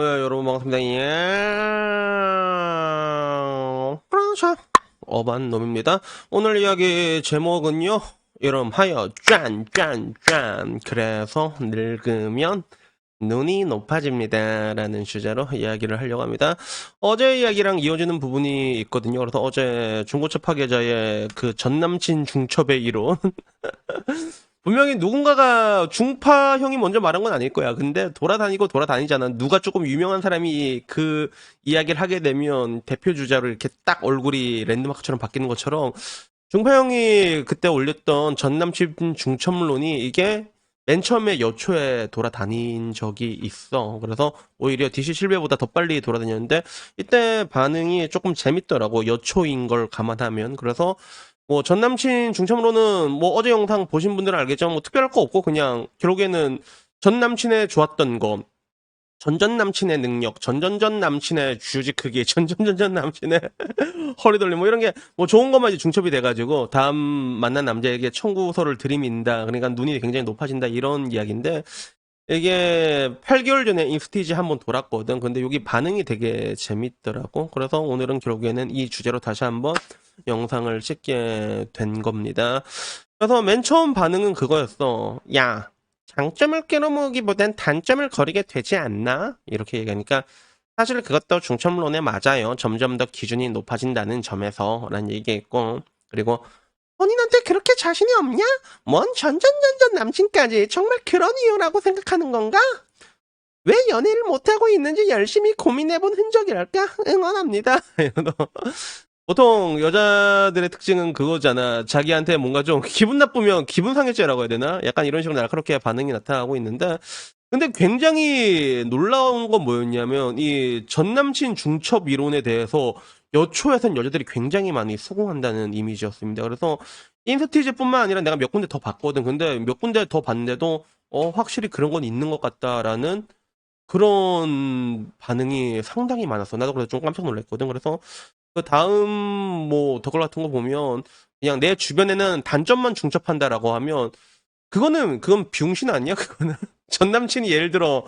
예, 여러분 반갑습니다. 예. 그렇죠. 어반놈입니다. 오늘 이야기 제목은요. 이름하여 짠. 그래서 늙으면 눈이 높아집니다. 라는 주제로 이야기를 하려고 합니다. 어제 이야기랑 이어지는 부분이 있거든요. 그래서 어제 중고차 파괴자의 그 전남친 중첩의 이론 분명히 누군가가 중파형이 먼저 말한 건 아닐 거야. 근데 돌아다니잖아. 누가 조금 유명한 사람이 그 이야기를 하게 되면 대표 주자로 이렇게 딱 얼굴이 랜드마크처럼 바뀌는 것처럼 중파형이 그때 올렸던 전남친 중첩론이 이게 맨 처음에 여초에 돌아다닌 적이 있어. 그래서 오히려 DC 실베보다 더 빨리 돌아다녔는데 이때 반응이 조금 재밌더라고. 여초인 걸 감안하면. 그래서 뭐 전남친 중첩으로는 뭐 어제 영상 보신 분들은 알겠지만 뭐 특별할 거 없고 그냥 결국에는 전 남친의 좋았던 거, 전전 남친의 능력, 전전전 남친의 주지 크기, 전전전전 남친의 허리 돌림 뭐 이런 게 뭐 좋은 것만 이제 중첩이 돼가지고 다음 만난 남자에게 청구서를 들이민다. 그러니까 눈이 굉장히 높아진다 이런 이야기인데 이게 8개월 전에 인스티지 한번 돌았거든. 근데 여기 반응이 되게 재밌더라고. 그래서 오늘은 결국에는 이 주제로 다시 한번 영상을 찍게 된 겁니다. 그래서 맨 처음 반응은 그거였어. 야, 장점을 끌어모으기보단 단점을 거리게 되지 않나? 이렇게 얘기하니까 사실 그것도 중첩론에 맞아요. 점점 더 기준이 높아진다는 점에서 라는 얘기했고 그리고 본인한테 그렇게 자신이 없냐? 뭔 전전전전 남친까지 정말 그런 이유라고 생각하는 건가? 왜 연애를 못하고 있는지 열심히 고민해본 흔적이랄까? 응원합니다. 보통 여자들의 특징은 그거잖아. 자기한테 뭔가 좀 기분 나쁘면 기분 상해죄라고 해야 되나? 약간 이런 식으로 날카롭게 반응이 나타나고 있는데 근데 굉장히 놀라운 건 뭐였냐면 이 전남친 중첩 이론에 대해서 여초에선 여자들이 굉장히 많이 수긍한다는 이미지였습니다. 그래서 인스티즈뿐만 아니라 내가 몇 군데 더 봤거든. 근데 몇 군데 더 봤는데도 확실히 그런 건 있는 것 같다라는 그런 반응이 상당히 많았어. 나도 그래서 좀 깜짝 놀랐거든. 그래서 그 다음 뭐 덧글 같은 거 보면 그냥 내 주변에는 단점만 중첩한다라고 하면 그건 병신 아니야? 그거는 전 남친이 예를 들어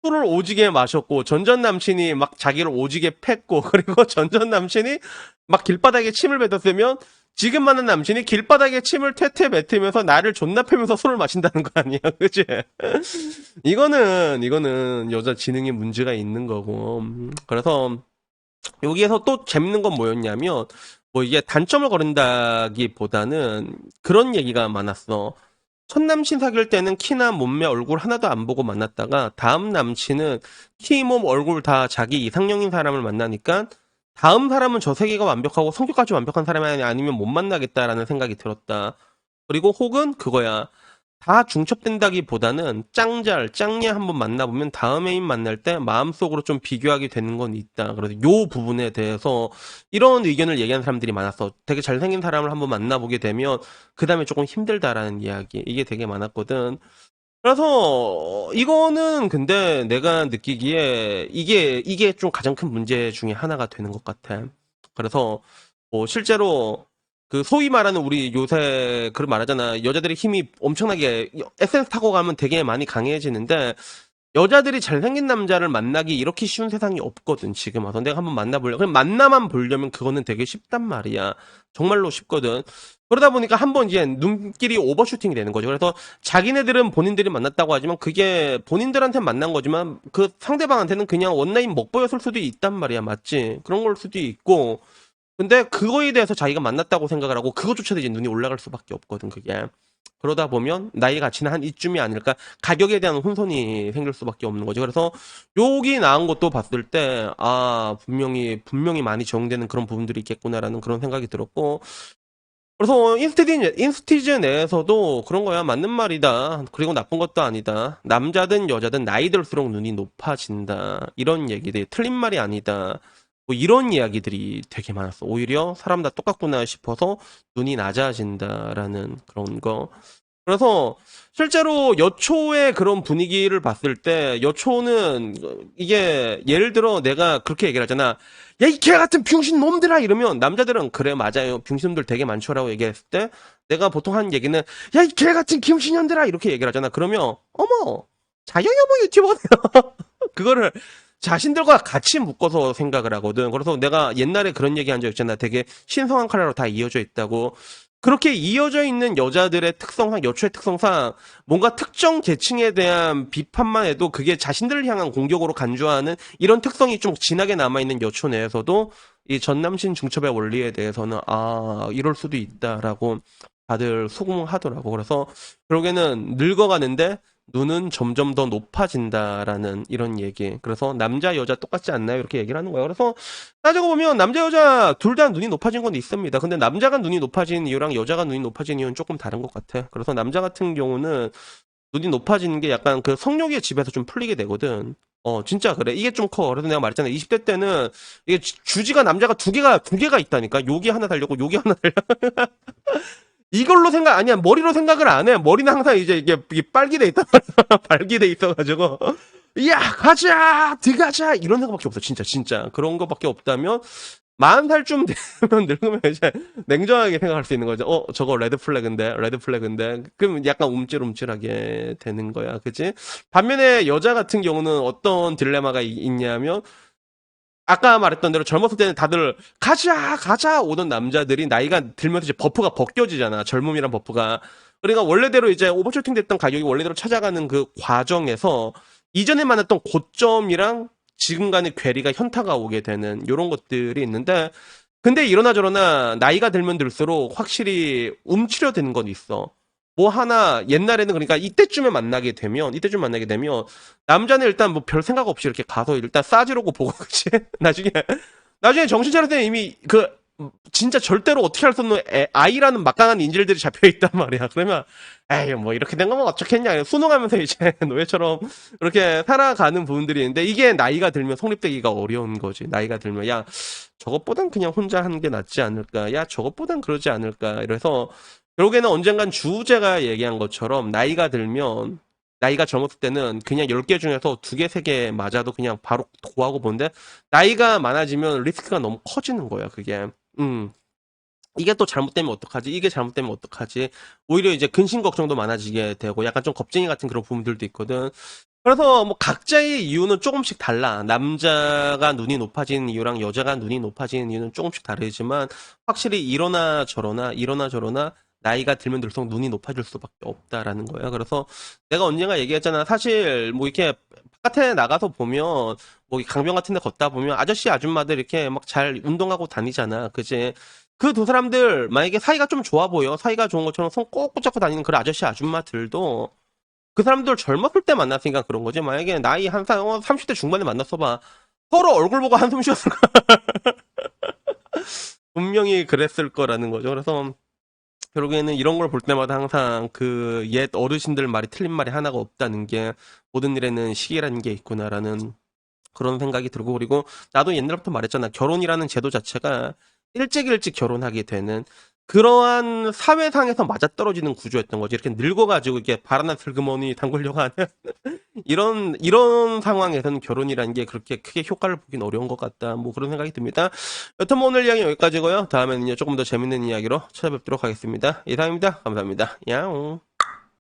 술을 오지게 마셨고 전전 남친이 막 자기를 오지게 팼고 그리고 전전 남친이 막 길바닥에 침을 뱉었으면 지금 만난 남친이 길바닥에 침을 퇴퇴 뱉으면서 나를 존나 패면서 술을 마신다는 거 아니야? 그치? 이거는 여자 지능에 문제가 있는 거고 그래서 여기에서 또 재밌는 건 뭐였냐면 뭐 이게 단점을 거른다기보다는 그런 얘기가 많았어. 첫 남친 사귈 때는 키나 몸매 얼굴 하나도 안 보고 만났다가 다음 남친은 키, 몸, 얼굴 다 자기 이상형인 사람을 만나니까 다음 사람은 저 세계가 완벽하고 성격까지 완벽한 사람이 아니면 못 만나겠다라는 생각이 들었다. 그리고 혹은 그거야. 다 중첩된다기보다는 짱예 한번 만나보면 다음 애인 만날 때 마음속으로 좀 비교하게 되는 건 있다. 그래서 요 부분에 대해서 이런 의견을 얘기하는 사람들이 많았어. 되게 잘생긴 사람을 한번 만나보게 되면 그 다음에 조금 힘들다라는 이야기. 이게 되게 많았거든. 그래서 이거는 근데 내가 느끼기에 이게 좀 가장 큰 문제 중에 하나가 되는 것 같아. 그래서 뭐 실제로 그 소위 말하는 우리 요새 그런 말하잖아. 여자들이 힘이 엄청나게 에센스 타고 가면 되게 많이 강해지는데 여자들이 잘생긴 남자를 만나기 이렇게 쉬운 세상이 없거든, 지금 와서. 내가 한번 만나보려. 그냥 만나만 보려면 그거는 되게 쉽단 말이야. 정말로 쉽거든. 그러다 보니까 한번 이제 눈길이 오버슈팅이 되는 거죠. 그래서 자기네들은 본인들이 만났다고 하지만 그게 본인들한테 만난 거지만 그 상대방한테는 그냥 원나잇 먹보였을 수도 있단 말이야. 맞지? 그런 걸 수도 있고. 근데 그거에 대해서 자기가 만났다고 생각을 하고 그것조차도 이제 눈이 올라갈 수밖에 없거든, 그게. 그러다 보면 나이 가치는 한 이쯤이 아닐까 가격에 대한 혼선이 생길 수밖에 없는 거죠. 그래서 여기 나온 것도 봤을 때 분명히 많이 적용되는 그런 부분들이 있겠구나라는 그런 생각이 들었고 그래서 인스티즈 내에서도 그런 거야 맞는 말이다. 그리고 나쁜 것도 아니다. 남자든 여자든 나이 들수록 눈이 높아진다. 이런 얘기들 틀린 말이 아니다. 뭐 이런 이야기들이 되게 많았어. 오히려 사람 다 똑같구나 싶어서 눈이 낮아진다라는 그런 거. 그래서 실제로 여초의 그런 분위기를 봤을 때 여초는 이게 예를 들어 내가 그렇게 얘기를 하잖아. 야, 이 개 같은 병신 놈들아 이러면 남자들은 그래 맞아요. 병신놈들 되게 많죠라고 얘기했을 때 내가 보통 하는 얘기는 야, 이 개 같은 병신년들아 이렇게 얘기를 하잖아. 그러면 어머 자영여모 유튜버네요. 그거를 자신들과 같이 묶어서 생각을 하거든. 그래서 내가 옛날에 그런 얘기 한 적 있잖아. 되게 신성한 카라로 다 이어져 있다고. 그렇게 이어져 있는 여자들의 특성상, 여초의 특성상 뭔가 특정 계층에 대한 비판만 해도 그게 자신들을 향한 공격으로 간주하는 이런 특성이 좀 진하게 남아있는 여초 내에서도 이 전남친 중첩의 원리에 대해서는 이럴 수도 있다라고 다들 수긍하더라고. 그래서 결국에는 늙어가는데 눈은 점점 더 높아진다라는 이런 얘기. 그래서 남자 여자 똑같지 않나요? 이렇게 얘기를 하는 거예요. 그래서 따지고 보면 남자 여자 둘 다 눈이 높아진 건 있습니다. 근데 남자가 눈이 높아진 이유랑 여자가 눈이 높아진 이유는 조금 다른 것 같아. 그래서 남자 같은 경우는 눈이 높아지는 게 약간 그 성욕의 집에서 좀 풀리게 되거든. 진짜 그래. 이게 좀 커. 그래서 내가 말했잖아. 20대 때는 이게 주지가 남자가 두 개가 있다니까. 여기 하나 달렸고 여기 하나 달려. 이걸로 생각 아니야. 머리로 생각을 안 해. 머리는 항상 이제 이게 빨기돼 있단 말이야. 발기돼 있어가지고 야 가자 들어가자 이런 생각밖에 없어. 진짜 그런 거밖에 없다면 40살쯤 되면 늙으면 이제 냉정하게 생각할 수 있는 거죠. 저거 레드 플래그인데 그럼 약간 움찔움찔하게 되는 거야. 그치? 반면에 여자 같은 경우는 어떤 딜레마가 있냐면 아까 말했던 대로 젊었을 때는 다들 가자 오던 남자들이 나이가 들면서 이제 버프가 벗겨지잖아. 젊음이란 버프가. 그러니까 원래대로 이제 오버쇼팅 됐던 가격이 원래대로 찾아가는 그 과정에서 이전에 만났던 고점이랑 지금 간의 괴리가 현타가 오게 되는 이런 것들이 있는데 근데 이러나 저러나 나이가 들면 들수록 확실히 움츠려드는 건 있어. 뭐 하나 옛날에는 그러니까 이때쯤에 만나게 되면 남자는 일단 뭐 별 생각 없이 이렇게 가서 일단 싸지르고 보고 그치? 나중에 정신 차릴 때는 이미 그 진짜 절대로 어떻게 할 수 없는 아이라는 막강한 인질들이 잡혀 있단 말이야. 그러면 에이 뭐 이렇게 된 거면 어쩌겠냐 순응하면서 이제 노예처럼 이렇게 살아가는 부분들이 있는데 이게 나이가 들면 성립되기가 어려운 거지. 나이가 들면 야 저것보단 그냥 혼자 하는 게 낫지 않을까? 야 저것보단 그러지 않을까? 이래서 결국에는 언젠간 주제가 얘기한 것처럼 나이가 젊었을 때는 그냥 10개 중에서 2개, 3개 맞아도 그냥 바로 고하고 보는데 나이가 많아지면 리스크가 너무 커지는 거야, 그게. 이게 또 잘못되면 어떡하지? 이게 잘못되면 어떡하지? 오히려 이제 근심 걱정도 많아지게 되고 약간 좀 겁쟁이 같은 그런 부분들도 있거든. 그래서 뭐 각자의 이유는 조금씩 달라. 남자가 눈이 높아지는 이유랑 여자가 눈이 높아지는 이유는 조금씩 다르지만 확실히 이러나 저러나 나이가 들면 들수록 눈이 높아질 수밖에 없다라는 거야. 그래서 내가 언젠가 얘기했잖아. 사실 뭐 이렇게 바깥에 나가서 보면 뭐 강변 같은 데 걷다 보면 아저씨 아줌마들 이렇게 막 잘 운동하고 다니잖아. 그지? 그 두 사람들 만약에 사이가 좀 좋아 보여. 사이가 좋은 것처럼 손 꼭 붙잡고 다니는 그런 아저씨 아줌마들도 그 사람들 젊었을 때 만났으니까 그런 거지. 만약에 나이 30대 중반에 만났어 봐. 서로 얼굴 보고 한숨 쉬었을 거야. 분명히 그랬을 거라는 거죠. 그래서 결국에는 이런 걸 볼 때마다 항상 그 옛 어르신들 말이 틀린 말이 하나가 없다는 게 모든 일에는 시기라는 게 있구나라는 그런 생각이 들고 그리고 나도 옛날부터 말했잖아. 결혼이라는 제도 자체가 일찍 결혼하게 되는 그러한 사회상에서 맞아떨어지는 구조였던 거지. 이렇게 늙어가지고 이렇게 바라나 슬그머니 담그려고 하는 이런 상황에서는 결혼이라는 게 그렇게 크게 효과를 보긴 어려운 것 같다. 뭐 그런 생각이 듭니다. 여튼 뭐 오늘 이야기 여기까지고요. 다음에는요 조금 더 재밌는 이야기로 찾아뵙도록 하겠습니다. 이상입니다. 감사합니다. 야옹.